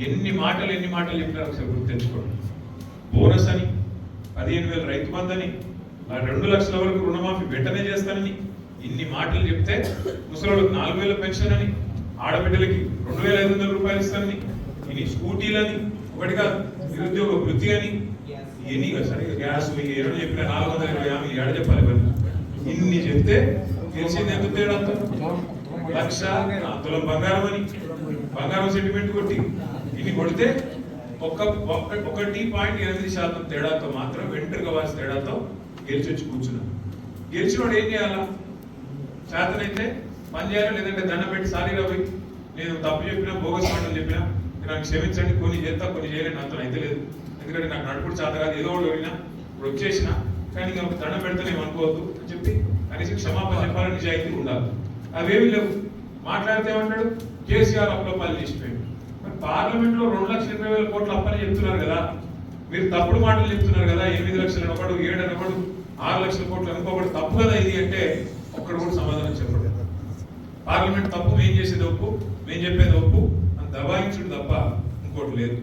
ఎన్ని మాటలు చెప్పినా ఒకసారి గుర్తు తెచ్చుకోండి. బోనస్ అని, 15,000 రైతు బంధు అని, 2 లక్షల వరకు రుణమాఫీ వెంటనే చేస్తానని ఇన్ని మాటలు చెప్తే, ముసలోళ్ళకి 4,000 పెన్షన్ అని, ఆడబిడ్డలకి 2,500 రూపాయలు ఇస్తానని, ఇన్ని స్కూటీలని, ఒకటి కాదు నిరుద్యోగ వృత్తి అని, ఇవన్నీ సరిగ్గా గ్యాస్ ఏడు చెప్పిన 420 ఏడ చెప్పాలి ఇవన్నీ. ఇన్ని చెప్తే తెలిసింది ఎంత తేడా? 1,00,000 తులం బంగారం అని, బంగారం సెంటిమెంట్ కొట్టి ఇన్ని కొడితే 1.8% తేడాతో మాత్రం వెంట్రుక వాసి తేడాతో గెలిచొచ్చి కూర్చున్నాం. గెలిచినోడు ఏం చేయాలా? చేతనైతే పని చేయాలి, లేదంటే దండ పెట్టి సారీగా పోయి నేను తప్పు చెప్పినా, బోగస్ మాటలు చెప్పినా నాకు క్షమించండి, కొన్ని చేస్తా కొన్ని చేయలేదు, నాతో అయితే లేదు, ఎందుకంటే నాకు నడుపుడు చేత కాదు, ఏదో ఒకటి వెళ్ళినా ఇప్పుడు వచ్చేసిన, కానీ ఇంకా దండం పెడతానేమో అనుకోవద్దు అని చెప్పి కనీసం క్షమాపణ చెప్పాలని నిజాయితీ ఉండాలి. అవేమి లేవు. మాట్లాడితే ఏమంటాడు? కేసీఆర్ అప్పులప్పాలు చేసిపోయాడు. మరి పార్లమెంట్ లో 2,20,000 కోట్ల అప్పని చెప్తున్నారు కదా, మీరు తప్పుడు మాటలు చెప్తున్నారు కదా. 8 లక్షలు అనబడు, 7 అనబడు, 6 లక్షల కోట్లు అనుకోబడి తప్పు కదా ఇది అంటే ఒక్కడు కూడా సమాధానం చెప్పడు. పార్లమెంట్ తప్పు, మేము చేసేది ఒప్పు, మేము చెప్పేది ఒప్పు అని దబాయించుడు తప్ప ఇంకోటి లేదు.